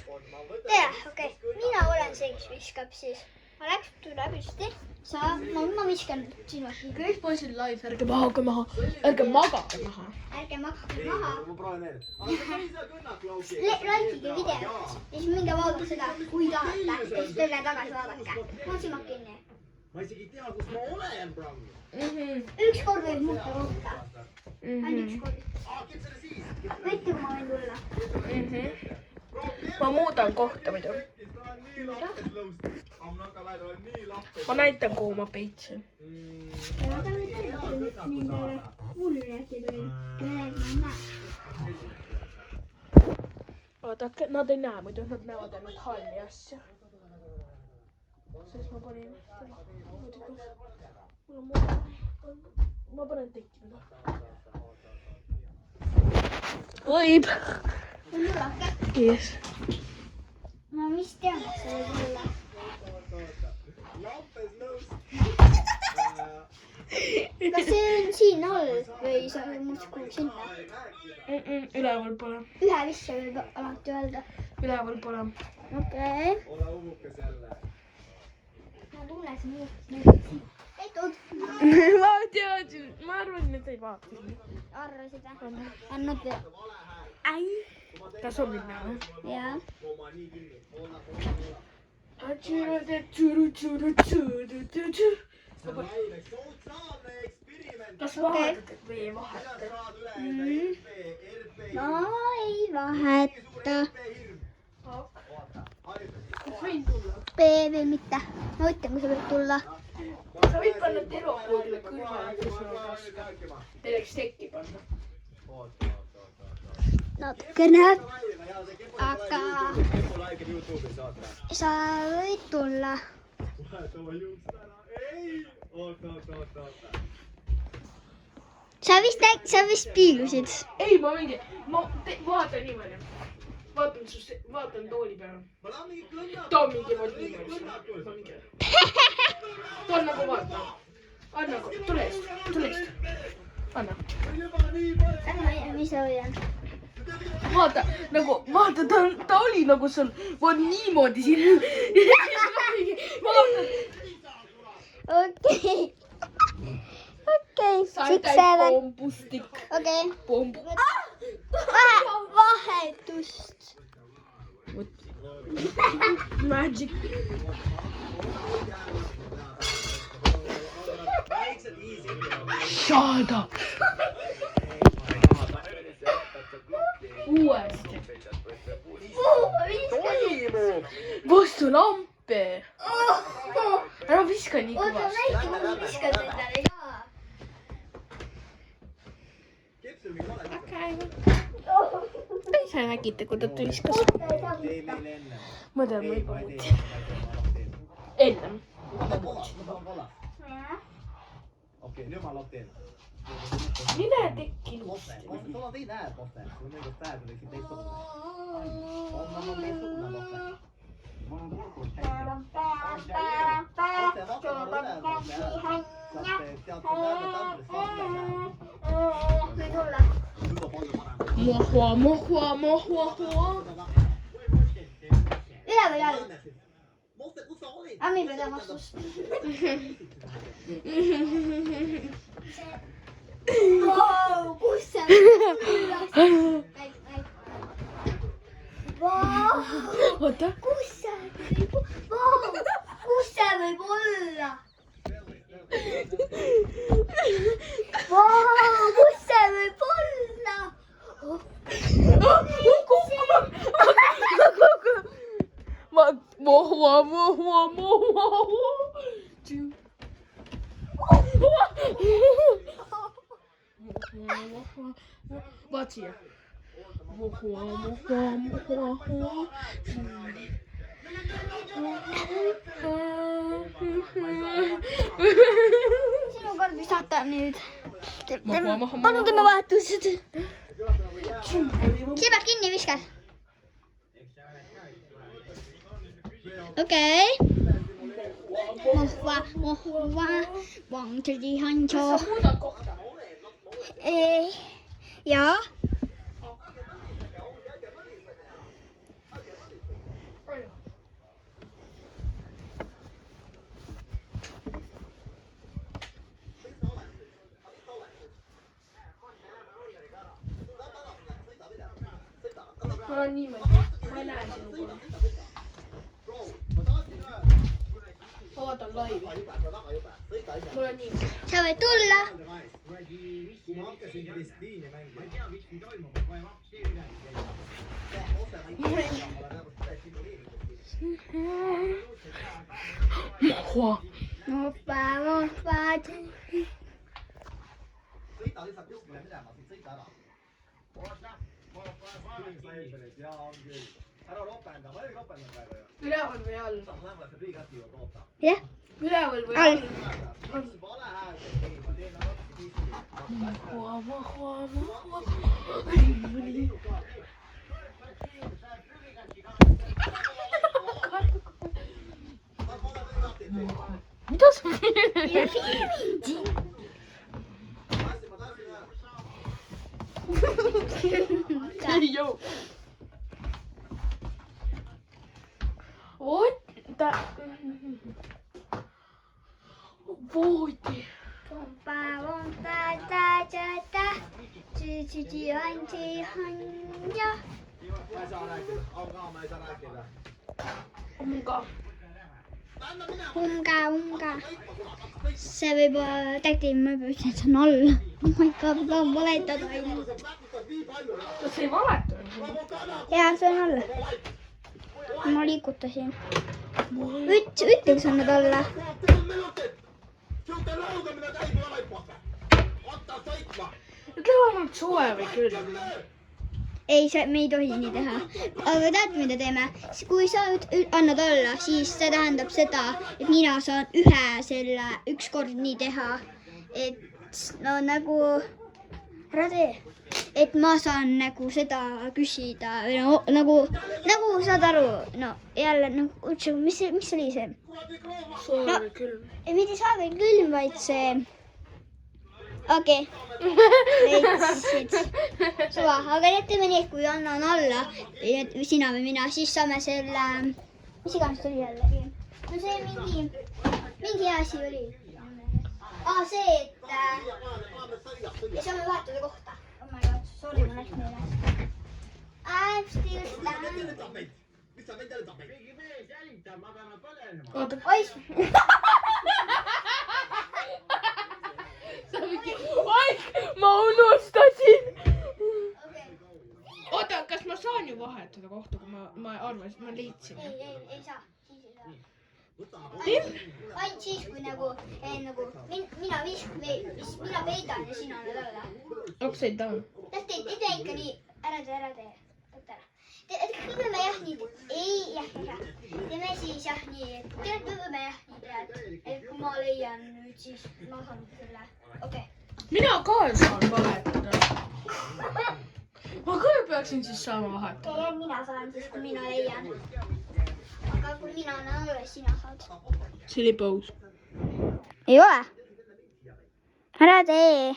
tere, okei. Mina olen see, kes viskab siis. Alex, tule püsti. Ma viskan sinu. Kõik poisid live, ärge magage maha. Ärge magage maha. Ärge magage maha. Laikige videot. Ja siis minge vaadake seda, kui tahate. Ja siis tulge tagasi vaadake. Mul silmad kinni. Ma isegi ei tea, kus ma olen praegu. Üks kord võib muuta kohta. Ainult üks kord. Võite, kui ma võin tulla. Ma muudan kohta muidu. Ma näitan, kuhu ma peitsin. Vaadake, nad ei näe muidu, nad näevad ainult halli asja. Sest ma panin ma panen tekkima. Võib. Yes. Ma mis tean, et see võib olla. Kas see on siin all või sa muudki kuhu sinna? Üleval pole. Ühe visse võib alati öelda. Üleval pole. Okei. Ole uhukes jälle. Ma tunnen siin uhukes. Ei tood. Ma teadsin, ma arvasin, et ei vaata. Arvasid või? Annab veel. Ai. Ta sobib näha. Jaa. Kas vahetad või ei vaheta? Ma ei vaheta. Kas võin tulla? B või mitte. Ma ütlen, kui sa võid tulla. Sa võid panna teropoodile kõrvale, kui sul on raske. Teileks tekki panna. Natukene. Aga sa võid tulla. Sa vist piilusid. Ei, ma mingi, vaatan niimoodi. Vaatan tooli peale. Ta on mingi vod niimoodi. Ta on nagu vaata. Anna, tule eest. Anna. Mis sa hoian? Vaata, ta oli nagu sul, vod niimoodi siin. Okei. Sai täit pompustik. Okei. Pompustik. Vahetust. Magic. Shut up. Uuesti. Vastu lampe. Ära viska nii Oota, kõvasti. näita, ma viskan endale ka. Ei saa nägite, kui ta viskas. Ma tean, ma ei paluti. Ennem. Okei, nüüd ma teen. Mine tekkinud. Sul on teine hääl kohta. Sul on nagu hääl, kui teeksid teistsugune. On teistsugune kohta. Mul on kurkus. Mohua. Üle või all? Ammi pead vastust. Kus see on? Oota. Kus see võib olla? Kus see võib olla? Vaat siia. Sinu kord visata nüüd. Palun teeme vahetused. Silmad kinni viskad. Okei. Mohva. Vangtõdi Hanso. Sa muudad kohta. Jaa. Mul on niimoodi. Ma ei näe sinu kohe. Ma vaatan laivi. Mul on niimoodi. Sa võid tulla. Kui ma hakkasin Kristiini mängima, ma ei tea, miks nii toimub, ma ei maksa midagi. Sõida lihtsalt kuskile minema, siis sõita ära. Jaa, on küll. Ära ropenda, ma ei ropenda praegu ju. Üleval või all? Saab näemas see priigati ju toota. Jah. Üleval või all? Vale hääl, ma teen natuke kiiski. Mida sa ei joo. Oota. Voodi. Pompa, hanja. Ma ei saa rääkida, ma ei saa rääkida. Umga. See võib tegelikult ma juba ütlen, et see on all. Oh my god, ma tahan valetada ainult. Kas ei valeta? Jaa, see on all. Ma liigutasin. Ütle, kus on need alla. Ütle vähemalt suve või küll. Ei, me ei tohi nii teha. Aga tead, mida teeme? Kui sa annad alla, siis see tähendab seda, et mina saan üks kord nii teha. Et no nagu, ära tee. Et ma saan nagu seda küsida. Nagu saad aru. No jälle, mis oli see? Suve või küll. Ei, mitte suve või külm, vaid see... Okei. Suva, aga teeme nii, et kui annan alla, sina või mina, siis saame selle, mis iganes tuli jällegi. No see mingi asi oli. See, et saame vahetada kohta. Oh my god, sorry, ma läks meile. I'm still standing. Oota. Ois! Oik, ma unustasin! Oota, kas ma saan ju vahetada kohta, kui ma arvasin, ma liitsin? Ei saa. Ainult siis, kui nagu mina peidan ja sina annad alla. Upside down. Tee ikka nii, ära tee. Võime jah nii, teeme siis jah nii, võime jah nii teha, et kui ma leian nüüd, siis ma saan selle, okei. Mina ka saan vahetada. Ma ka peaksin siis saama vahetada. Mina saan siis, kui mina leian. Aga kui mina annan alla, sina saad. See oli paus. Ei ole. Ära tee.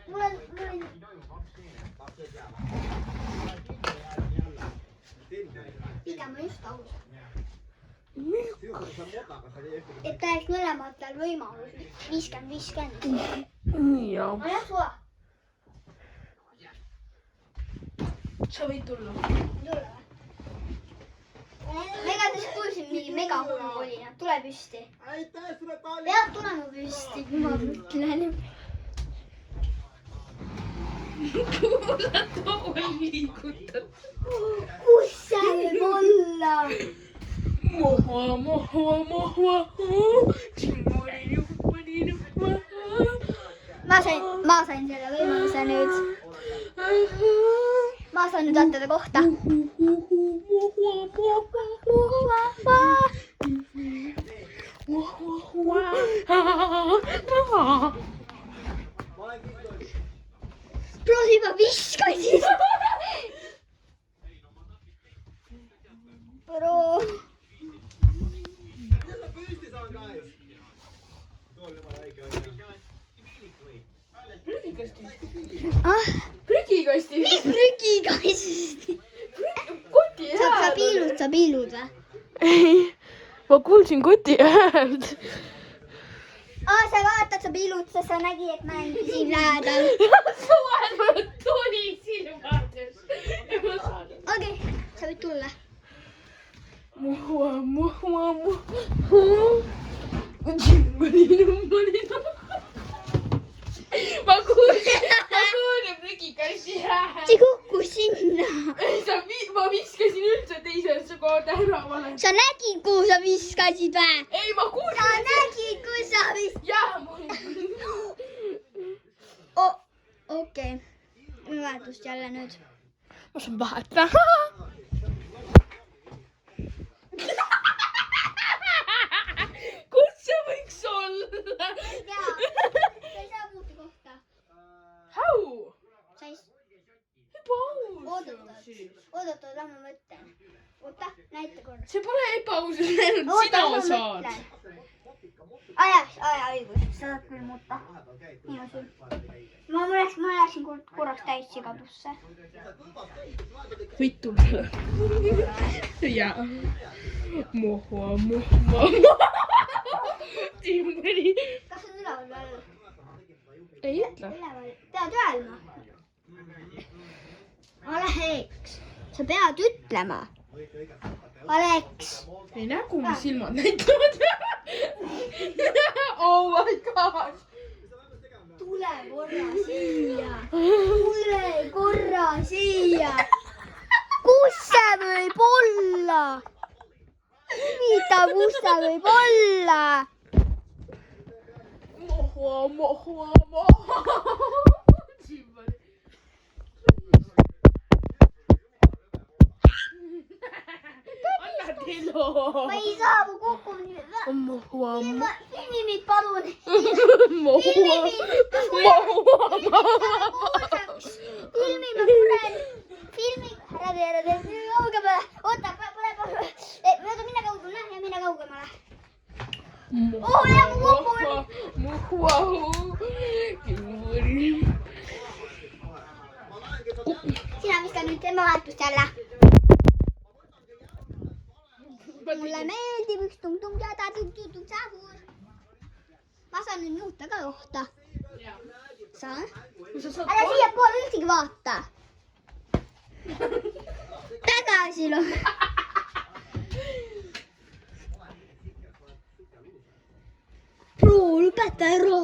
Mul on... Pigem on just aus. Et ta oleks mõlematel võimalus 50-50. Jah. No jah, suva. Sa võid tulla. Ma igatahes kuulsin mingi megahuumokolina. Tule püsti. Peab tulema püsti, kui ma mõtlen. Kuula, too liigutab. Kus see võib olla? Mohva. Ma sain selle võimaluse nüüd. Ma saan nüüd anda kohta. Proovi juba viskasid. Prügikasti. Mis prügikasti? Koti hääl. Sa piilud või? Ma kuulsin koti häält. Sa vaatad, sa piilud, sest sa nägi, et ma olen siin lähedal. Suvel mul tuli silmades. Okei, sä voit tulla. Mua. Mä kuulin prügikassi häähän. Se kukkus sinna. Mä viskasin üldse teisesse kohta ära vale. Sä nägid, kuhu sa viskasid vä? Ei, ma kuulsin. Sä nägid, kuhu sa viskasid. Jaa, Okei. Me vahetust jälle nüüd. ma saan vahetada. Kus see võiks olla? Jaa, sa ei saa muuta kohta. Hau? Sa ei... Oodata, lähme mõtlen. Oota, näita korra. See pole ebausus, ainult sina saad. Aja, õigus. Sa saad küll muuta. Minu süü. Ma läksin korraks täis sigadusse. Vittu mulle. Jaa. Mohua. Timmeri. Kas on üleval või all? Ei ütle. Üleval. Pead öelma. Aleks, sa pead ütlema. Aleks. Ei nägu, mis silmad näitavad. Oh my god. Tule korra siia. Kus see võib olla? Mida, kus see võib olla? Mohua. Timmeri. Anna tilo. Ma ei saa, ma kukun. Mohua. Filmi mind palun. Filmi ma tulen. Filmi. Ära tee. Kaugemale. Oota, pane. Mine kaugemale ja mine kaugemale. Ja ma kukun. Sina viska nüüd tema vahetust jälle. Mulle meeldib üks tung-tung teada, tung-tung sahur. Ma saan nüüd muuta ka kohta. Saan? Ära siia poole üldse vaata. Tagasi loo. Bro, lõpeta ära.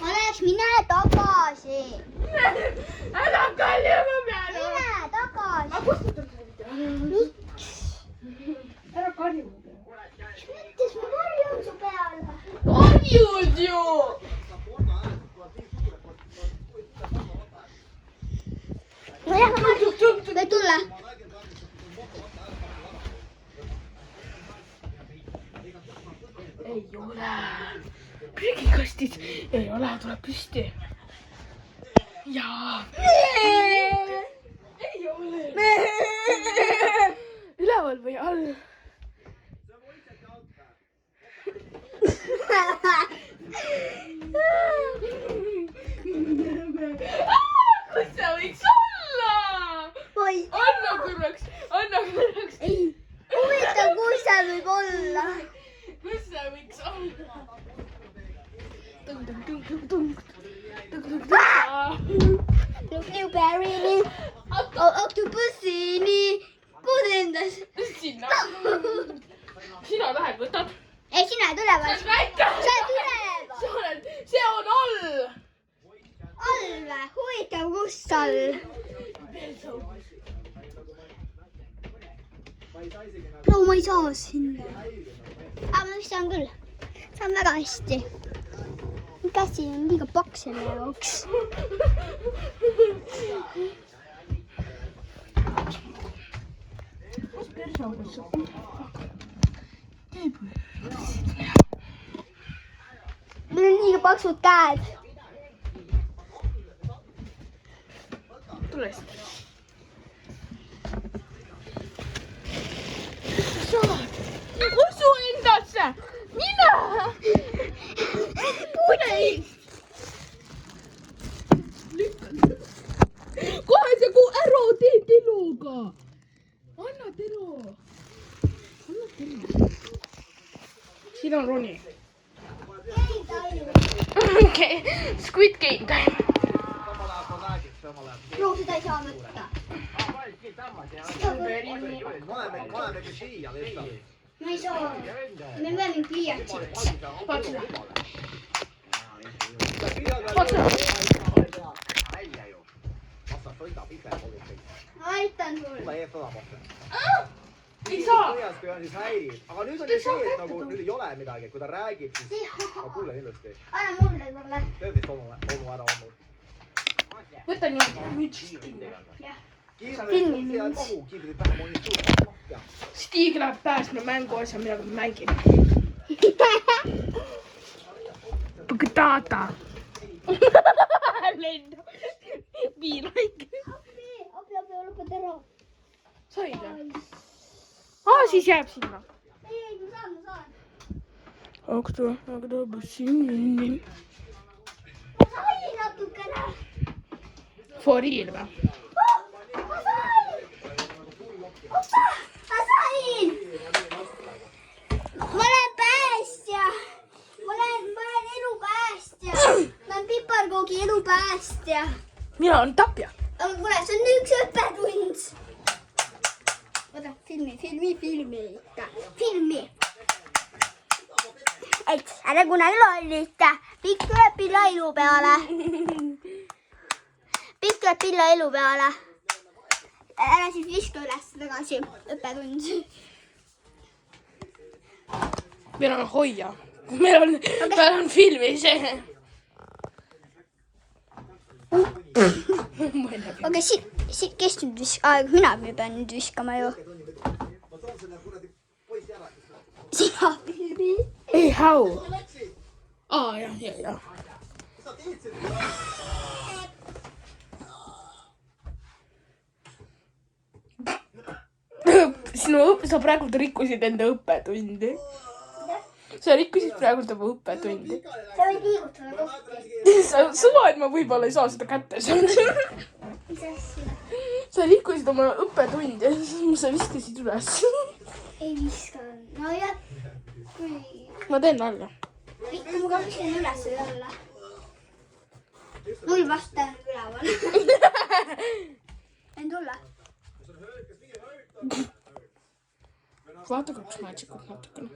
Aleks, mine tagasi. Ära kaljama peale. Mine tagasi. Ma kustutan selle. Miks? Ära karju. Mis mõttes ma varjun su peale? Karjud ju! Nojah, ma varjun. Võib tulla. Ei ole. Prügikastid ei ole, tuleb püsti. Jaa. Ei ole. Üleval või all? Kus see võiks olla? Anna korraks. Ei, huvitav, kus see võib olla? Kus see võiks olla? Blueberry, oktopusini, kuhu endas? Sinna. Sina lähed, võtad. Ei, sina ei tule või? Väike. Sa ei tule või? See on all. All või? Huvitav, kus all? Bro, ma ei saa sinna. Aga ma vist saan küll. Saan väga hästi. Käsi on liiga paks selle jaoks. Mul on liiga paksud käed. Tule siit. Saad. Usu endasse. Mina. Putsi. Sina roni. Ei taivu. Okei. Squid Game time. Joo, sitä ei saa võtta. Molemmeko siia lihtsalt? Ma ei saa. Me peame pliiatsit. Vaata seda. Vasta soita pitää polittiin. Aitan sulle. Mulla ei ole bohta. Ei saa. Kui on siis häiriv. Aga nüüd on ju see, et nagu nüüd ei ole midagi. Kui ta räägib, siis ma kuulen ilusti. Anna mulle korle. Töötis onu ära olnud. Võta nüüd kinni. Kiiresti kogu kiiresti pähe monituuri. Stig läheb pääsma mänguasja, millega ma mängin. Põgdata. Lennu. Viilaik. Abi, lõpeta ära. Said või? Siis jääb sinna. Ei, ma saan. Aga bussin. Ma sain natukene. For real või? Ma sain! Ma olen päästja! Ma olen elupäästja! Ma olen piparkoogi elupäästja! Mina olen tapja. Aga kuule, see on üks õppetund! Oota, filmi ikka. Filmi! Et ära kunagi lollita! Pikk tuleb pilla elu peale! Pikk tuleb pilla elu peale! Ära siis viska üles tagasi, õppetund. Meil on hoia. Meil on filmis. Aga kes nüüd viskab? Mina pean nüüd viskama ju. Sina filmi. Ei, hau. Jah. Sa praegu rikkusid enda õppetundi. Sa rikkusid praegu oma õppetundi. Sa võid liigutada kohti. Suva, et ma võib-olla ei saa seda kätte saada. Mis asja? Sa rikkusid oma õppetundi ja sa viskasid üles. Ei viska. No jah, kui... Ma teen alla. Ikka ma ka viskan üles või alla. Mul vasta on üleval. Võin tulla? Vaata kaks maatsikut natukene.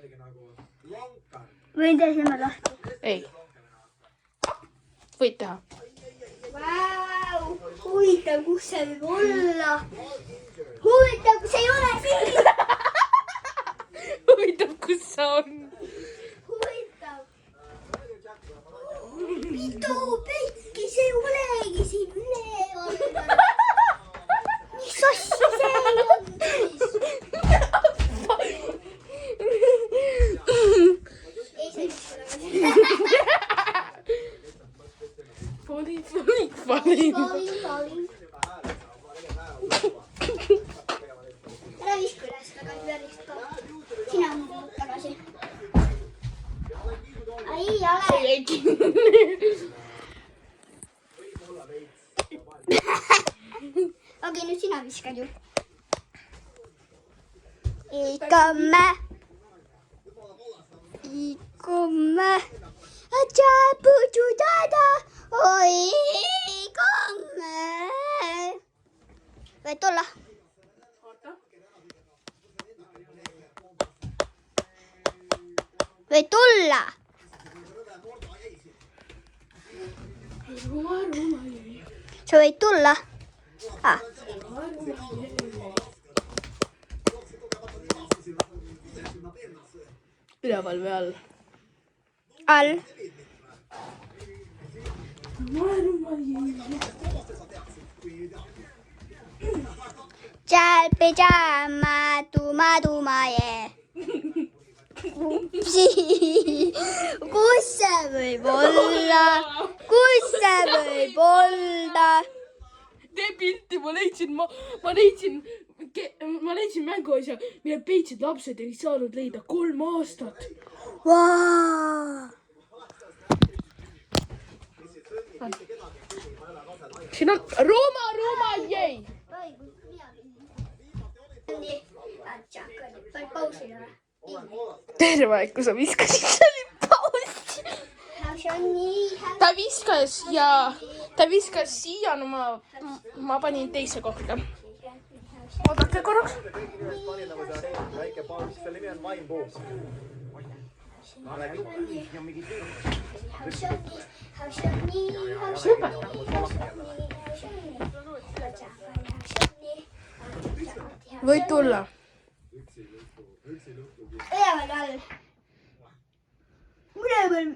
Võin teha silmad lahti. Ei. Võid teha. Vau! Huvitav, kus see võib olla? Huvitav, kus ei ole siin! Huvitav, kus see on? Huvitav! Mitu pekki, see ei olegi siin üleval. Mis asja see on siis? Ei, see ei Falling. Ära viska üles tagasi värist ka. Sina on tagasi. Ei ole. Okei, nüüd sina viskad ju. Ikomme. Ajabuju dada. Oi, ikomme. Võid tulla. Võid tulla. Sa võid tulla. Üleval või all? All. Seal pijama tuma je. Upsi. Kus see võib olla? Kus see võib olla? Tee pilti, ma leidsin mänguasja, mille peitsid lapsed ei saanud leida 3 aastat. Wow. Siin on Rooma jäi. Pausile. terve aeg, kui sa viskasid, see oli paus. Ta viskas siia, no ma panin teise kohta. Oodake korraks. Pani nagu see väike paus, selle nimi on vaimpuuk. Võid tulla. üleval all. üleval